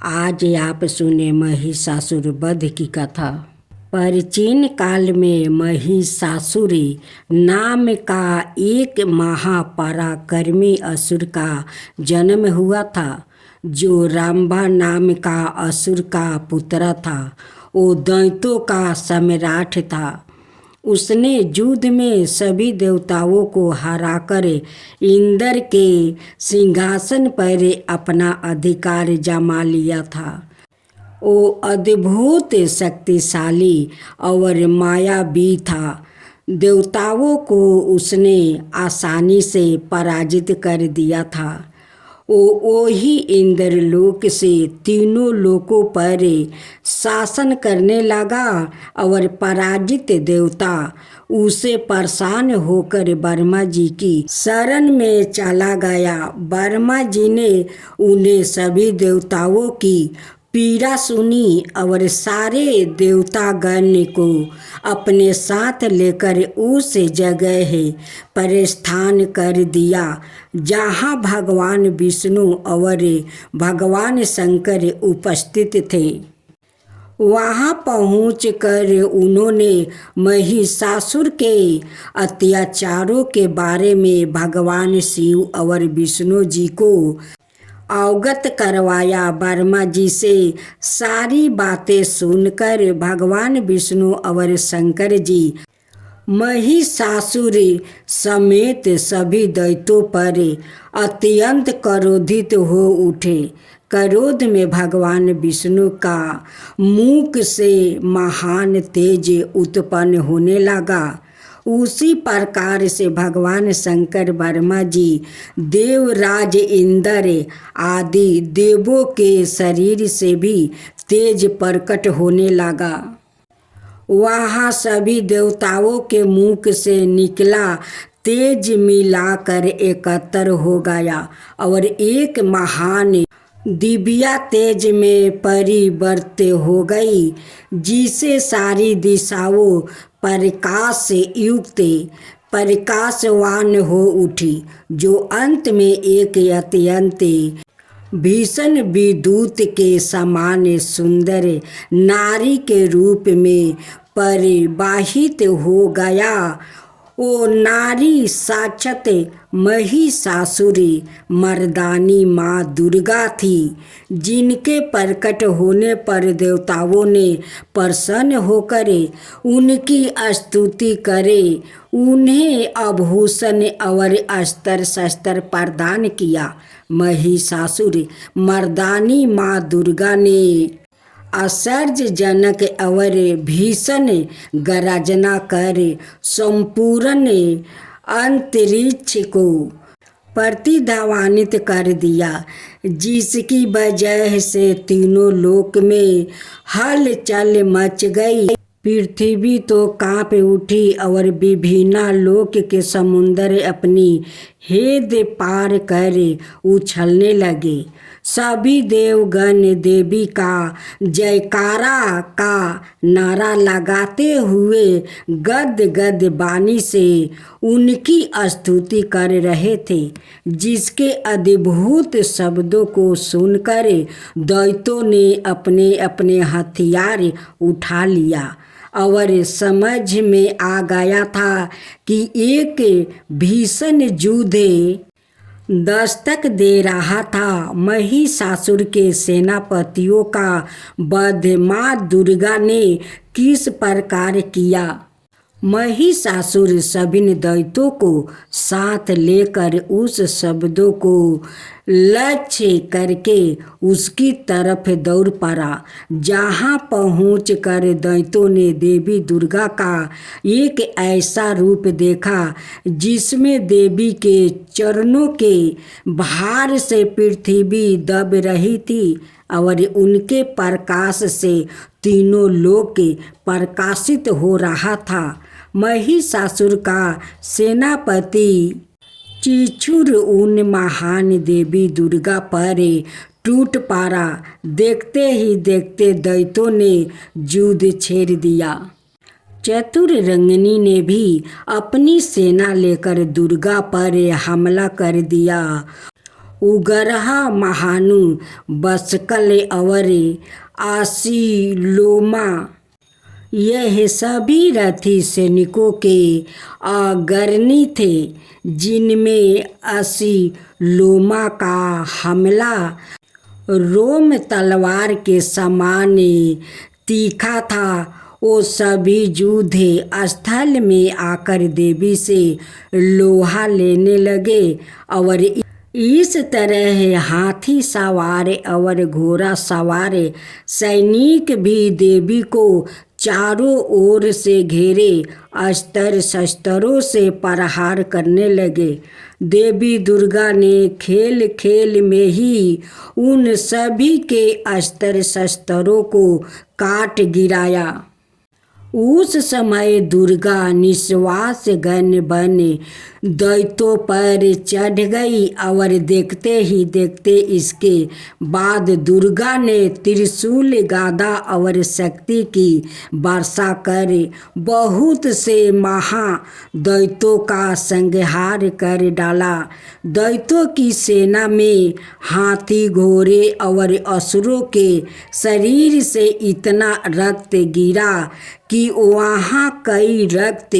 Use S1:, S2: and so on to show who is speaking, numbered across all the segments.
S1: आज आप सुने महिषासुर वध की कथा। प्राचीन काल में महिषासुर नाम का एक महापराक्रमी असुर का जन्म हुआ था, जो रंभा नाम का असुर का पुत्र था। वो दैत्यों का सम्राट था। उसने युद्ध में सभी देवताओं को हराकर इंद्र के सिंहासन पर अपना अधिकार जमा लिया था। वो अद्भुत शक्तिशाली और मायावी था। देवताओं को उसने आसानी से पराजित कर दिया था। वो ही इंद्रलोक से तीनों लोकों पर शासन करने लगा और पराजित देवता उसे परेशान होकर ब्रह्मा जी की शरण में चला गया। ब्रह्मा जी ने उन्हें सभी देवताओं की पीड़ा सुनी और सारे देवतागण को अपने साथ लेकर उस जगह प्रस्थान कर दिया जहाँ भगवान विष्णु और भगवान शंकर उपस्थित थे। वहाँ पहुंचकर उन्होंने महिषासुर के अत्याचारों के बारे में भगवान शिव और विष्णु जी को अवगत करवाया। ब्रह्मा जी से सारी बातें सुनकर भगवान विष्णु और शंकर जी महिषासुर समेत सभी दैत्यों पर अत्यंत क्रोधित हो उठे। क्रोध में भगवान विष्णु का मुख से महान तेज उत्पन्न होने लगा। उसी प्रकार से भगवान शंकर ब्रह्मा जी देवराज इंद्र आदि देवों के शरीर से भी तेज प्रकट होने लगा। वहाँ सभी देवताओं के मुख से निकला तेज मिलाकर एकत्र हो गया और एक महान दिव्या तेज में परिवर्तित हो गई, जिसे सारी दिशाओं प्रकाश से युक्त प्रकाशवान हो उठी, जो अंत में एक अत्यंत भीषण विद्युत के समान सुंदर नारी के रूप में परिवाहित हो गया। वो नारी साक्षात महिषासुरी मर्दानी माँ दुर्गा थी, जिनके प्रकट होने पर देवताओं ने प्रसन्न होकर उनकी स्तुति करे, उन्हें आभूषण और अस्त्र शस्त्र प्रदान किया। महिषासुर मर्दानी माँ दुर्गा ने आश्चर्यजनक और भीषण गर्जना कर संपूर्ण अंतरिक्ष को प्रतिध्वनित कर दिया, जिसकी वजह से तीनों लोक में हलचल मच गई। पृथ्वी तो कांप उठी और विभिन्न लोक के समुद्र अपनी हेद पार कर उछलने लगे। सभी देवगण देवी का जयकारा का नारा लगाते हुए गद गद वाणी से उनकी स्तुति कर रहे थे, जिसके अद्भुत शब्दों को सुनकर दैत्यों ने अपने अपने हथियार उठा लिया और समझ में आ गया था कि एक भीषण युद्ध दस्तक दे रहा था। महिषासुर के सेनापतियों का वध माँ दुर्गा ने किस प्रकार किया। महिषासुर सभी दैत्यों को साथ लेकर उस शब्दों को लक्ष्य करके उसकी तरफ दौड़ पड़ा। जहाँ पहुंचकर दैत्यों ने देवी दुर्गा का एक ऐसा रूप देखा, जिसमें देवी के चरणों के भार से पृथ्वी दब रही थी और उनके प्रकाश से तीनों लोक प्रकाशित हो रहा था। महिषासुर का सेनापति चिचुर उन महान देवी दुर्गा पर टूट पड़ा। देखते ही देखते दैत्यों ने युद्ध छेड़ दिया। चतुर रंगनी ने भी अपनी सेना लेकर दुर्गा पर हमला कर दिया। उगरहा महानु बसकल अवरे आसी लोमा। यह सभी रथी सैनिकों के अग्रणी थे, जिनमें 80 लोमा का हमला रोम तलवार के समान तीखा था। वो सभी युद्ध स्थल में आकर देवी से लोहा लेने लगे और इस तरह हाथी सवार और घोड़ा सवार सैनिक भी देवी को चारों ओर से घेरे अस्त्र शस्त्रों से प्रहार करने लगे। देवी दुर्गा ने खेल खेल में ही उन सभी के अस्त्र शस्त्रों को काट गिराया। उस समय दुर्गा निश्वास गण बन दैत्यों पर चढ़ गई और देखते ही देखते इसके बाद दुर्गा ने त्रिशूल गदा और शक्ति की वर्षा कर बहुत से महादैत्यों का संहार कर डाला। दैत्यों की सेना में हाथी घोड़े और असुरों के शरीर से इतना रक्त गिरा कि वहाँ कई रक्त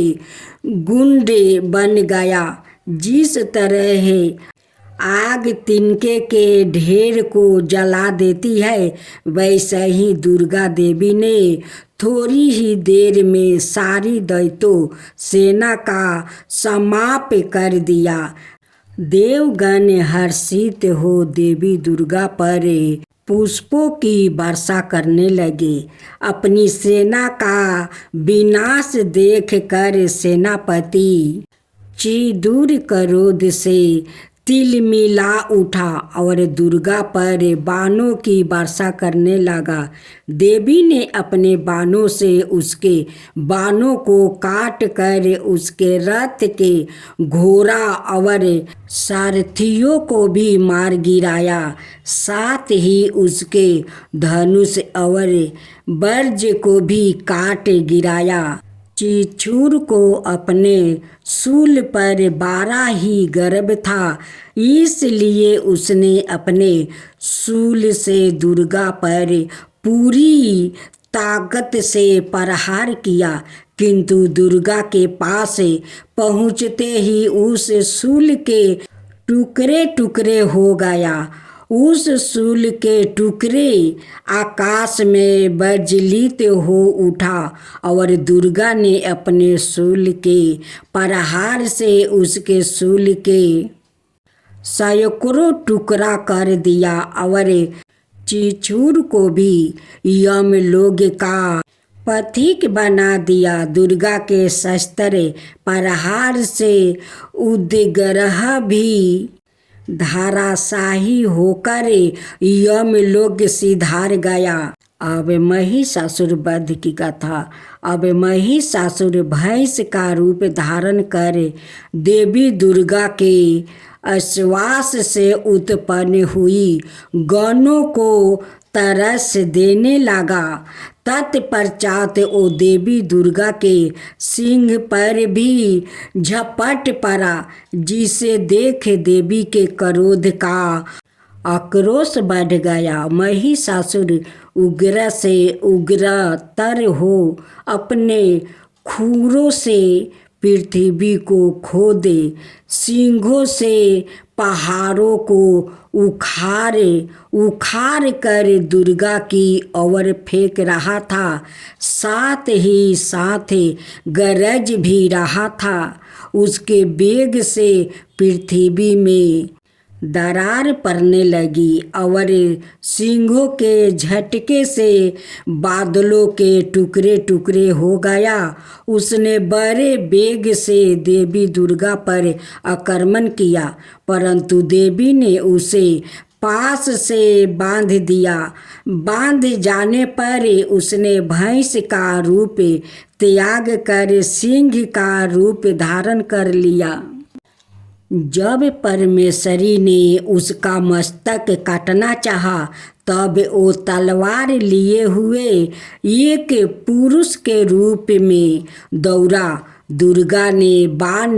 S1: गुंडे बन गया। जिस तरह आग तिनके के ढेर को जला देती है, वैसे ही दुर्गा देवी ने थोड़ी ही देर में सारी दैत्यों सेना का समाप्त कर दिया। देवगण हर्षित हो देवी दुर्गा पर पुष्पों की वर्षा करने लगे। अपनी सेना का विनाश देखकर सेनापति चिदूर क्रोध से तिलमिला उठा और दुर्गा पर बाणों की वर्षा करने लगा। देवी ने अपने बाणों से उसके बाणों को काट कर उसके रथ के घोड़ा और सारथियों को भी मार गिराया। साथ ही उसके धनुष और वर्ज को भी काट गिराया। चिचूर को अपने शूल पर 12 ही गर्भ था, इसलिए उसने अपने शूल से दुर्गा पर पूरी ताकत से प्रहार किया, किंतु दुर्गा के पास पहुँचते ही उस शूल के टुकड़े टुकड़े हो गया। उस शूल के टुकड़े आकाश में विचलित हो उठा और दुर्गा ने अपने शूल के प्रहार से उसके शूल के सैकड़ों टुकड़ा कर दिया और चिचूर को भी यमलोक का पथिक बना दिया। दुर्गा के शस्त्र प्रहार से उदग्रह भी धाराशाही होकर यमलोक सिधार गया। अब महिषासुर वध की कथा। अब महिषासुर भैंस का रूप धारण कर देवी दुर्गा के आश्वास से उत्पन्न हुई गणों को तरस देने लगा। तत्पश्चात वो देवी दुर्गा के सिंह पर भी झपट पड़ा, जिसे देख देवी के क्रोध का आक्रोश बढ़ गया। महिषासुर उग्र से उग्रतर हो अपने खुरों से पृथ्वी को खोदे, सिंहों से पहाड़ों को उखाड़ कर दुर्गा की ओर फेंक रहा था। साथ ही साथ गरज भी रहा था। उसके वेग से पृथ्वी में दरार पड़ने लगी और सिंहों के झटके से बादलों के टुकड़े टुकड़े हो गया। उसने बड़े वेग से देवी दुर्गा पर आक्रमण किया, परंतु देवी ने उसे पास से बांध दिया। बांध जाने पर उसने भैंस का रूप त्याग कर सिंह का रूप धारण कर लिया। जब परमेश्वरी ने उसका मस्तक काटना चाहा, तब वो तलवार लिए हुए एक पुरुष के रूप में दौड़ा। दुर्गा ने बाण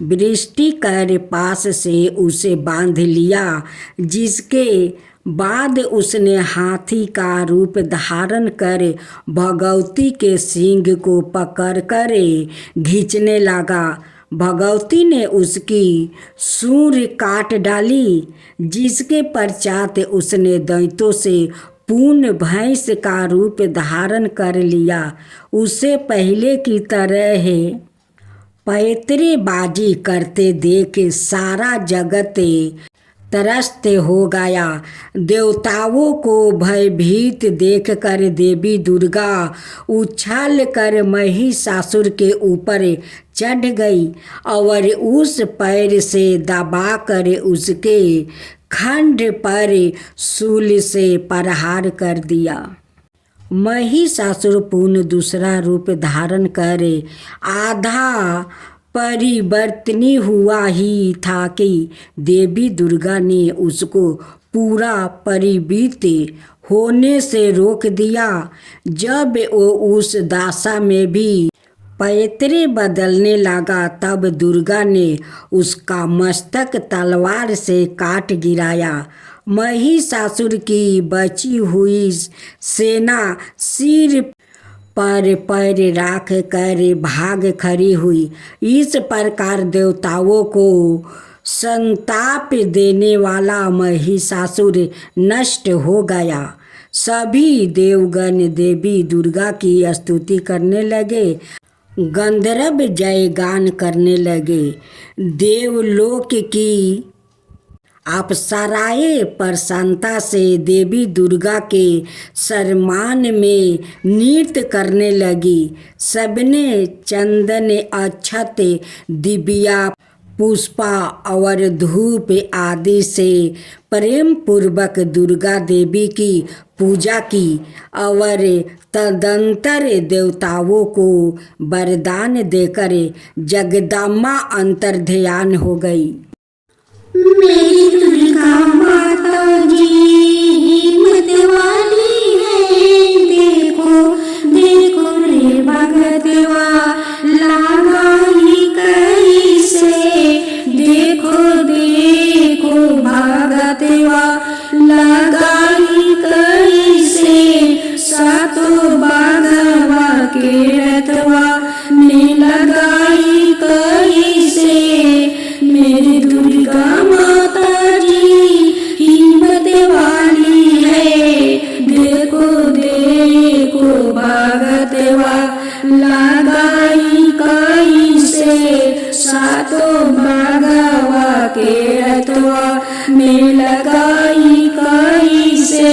S1: वृष्टि कर पास से उसे बांध लिया, जिसके बाद उसने हाथी का रूप धारण कर भगवती के सींग को पकड़ कर खींचने लगा। भगवती ने उसकी सूंड काट डाली, जिसके पश्चात उसने दैत्यों से पूर्ण भैंस का रूप धारण कर लिया। उसे पहले की तरह पैतरेबाजी करते देख सारा जगत त्रस्त हो गया। देवताओं को भयभीत देखकर देवी दुर्गा उछल कर महिषासुर के ऊपर चढ़ गई और उस पैर से दबाकर उसके खंड पर शूल से प्रहार कर दिया। महिषासुर पुनः दूसरा रूप धारण कर आधा परिवर्तनी हुआ ही था कि देवी दुर्गा ने उसको पूरा परिवर्तित होने से रोक दिया। जब वो उस दशा में भी पैतरे बदलने लगा, तब दुर्गा ने उसका मस्तक तलवार से काट गिराया। महिषासुर की बची हुई सेना सिर पर पैर रख कर भाग खड़ी हुई। इस प्रकार देवताओं को संताप देने वाला महिषासुर नष्ट हो गया। सभी देवगण देवी दुर्गा की स्तुति करने लगे, गंधर्व जयगान करने लगे। देवलोक की अप्सराएं प्रसन्नता से देवी दुर्गा के सम्मान में नृत्य करने लगी। सबने चंदन, अक्षत, दिव्या, पुष्पा और धूप आदि से प्रेम पूर्वक दुर्गा देवी की पूजा की और तदंतर देवताओं को वरदान देकर जगदम्बा अंतर्ध्यान हो गई।
S2: मेरी दुर्गा माता जी हिम्मत वाली है, देखो देखो रे भगतवा लगाई कैसे, देखो देखो भगतवा लगाई कैसे, सातों बाघवा के रथवा ने लगाई कैसे। मेरी दुर्गा माता जी हिम्मत वाली है, देखो देखो भगतवा लगाई कैसे, सातों बाघवा के रथवा में लगाई कैसे।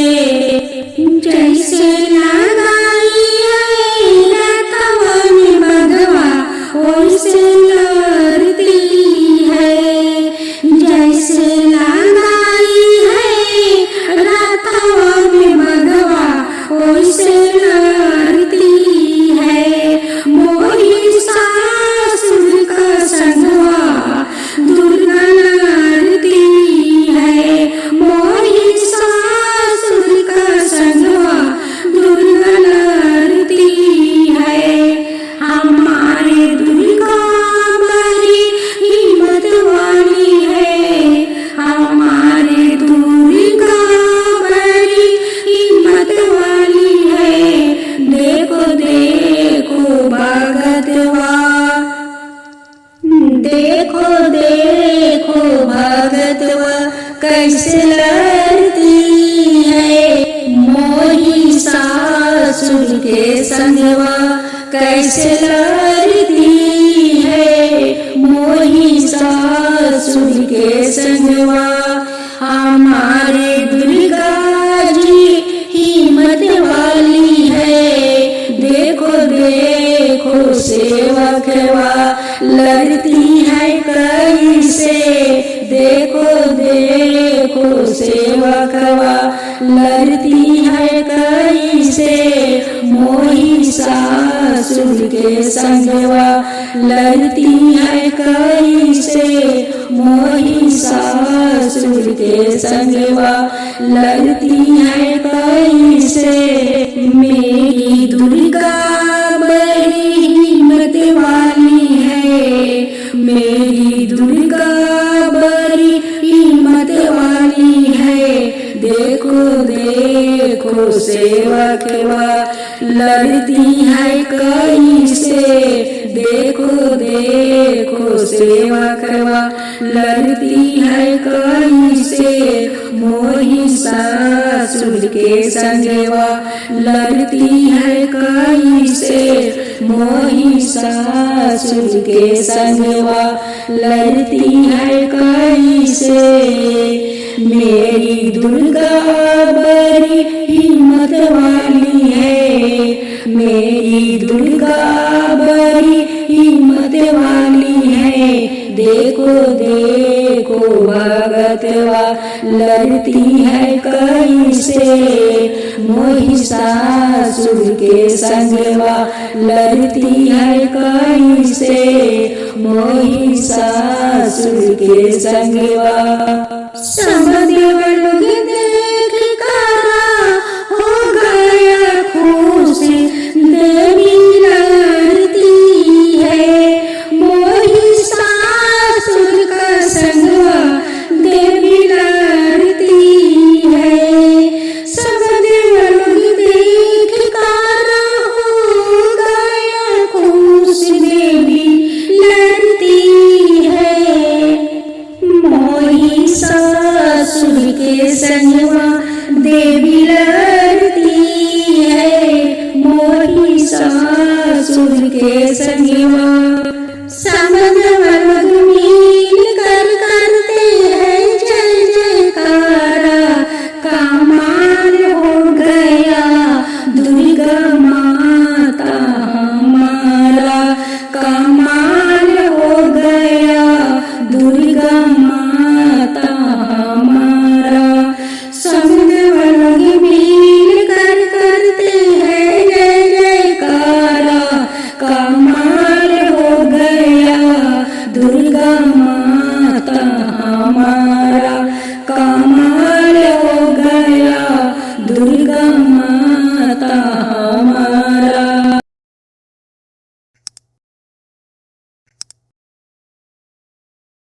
S2: जैसे लगाई है रथवा में भगवा वैसे लड़ती है, जैसे लगाई है रथवा में भगवा वैसे लड़ती है। महिषासुर का संगवा दुर्गा लड़ती है, महिषासुर का संगवा दुर्गा लड़ती है। हमारे दुर्गा बड़ी हिम्मत वाली है, हमारे दुर्गा बड़ी हिम्मत वाली है, देखो देखो भगतवा, देखो देखो भगतवा कैसे लड़ती है। महिषासुर के संगवा कैसे लड़ती है, महिषासुर के संगवा। हमारे दुर्गा जी हिम्मत वाली है, देखो देखो सेवकवा लड़ती है कैसे, देखो देखो सेवकवा लड़ती है कैसे। महिषासुर के संगवा लड़ती है कैसे, महिषासुर के संगवा लड़ती है कैसे। मेरी दुर्गा बड़ी हिम्मत वाली है, मेरी दुर्गा बड़ी हिम्मत वाली है, देखो देखो सेवा केवा लड़ती है कैसे, देखो देखो सेवा केवा लड़ती है कैसे, महिषासुर के संगवा लड़ती है कैसे, महिषासुर के संगवा लड़ती है कैसे। मेरी दुर्गा बड़ी हिम्मत वाली है, मेरी दुर्गा बड़ी हिम्मत वाली है, देखो देखो भगतवा लड़ती है कैसे, महिषासुर के संगवा लड़ती है कैसे, महिषासुर के संगवा। सब देवलोग देख कर हो गया खुश, देवी लड़ती है, महिषासुर का संगवा देवी लड़ती है। सब देवलोग देख कर हो गया खुश, देवी लड़ती है, महिषासुर के संगवा देवी लड़ती है, महिषासुर के संगवा। सब देवलोग मिल कर करते हैं जय जयकारा, कमाल हो गया दुर्गा माता हमारा, कमाल हो गया दुर्गा माता हमारा। सब देवलोग मिल कर करते हैं जय जयकारा, कमाल हो गया दुर्गा माता हमारा।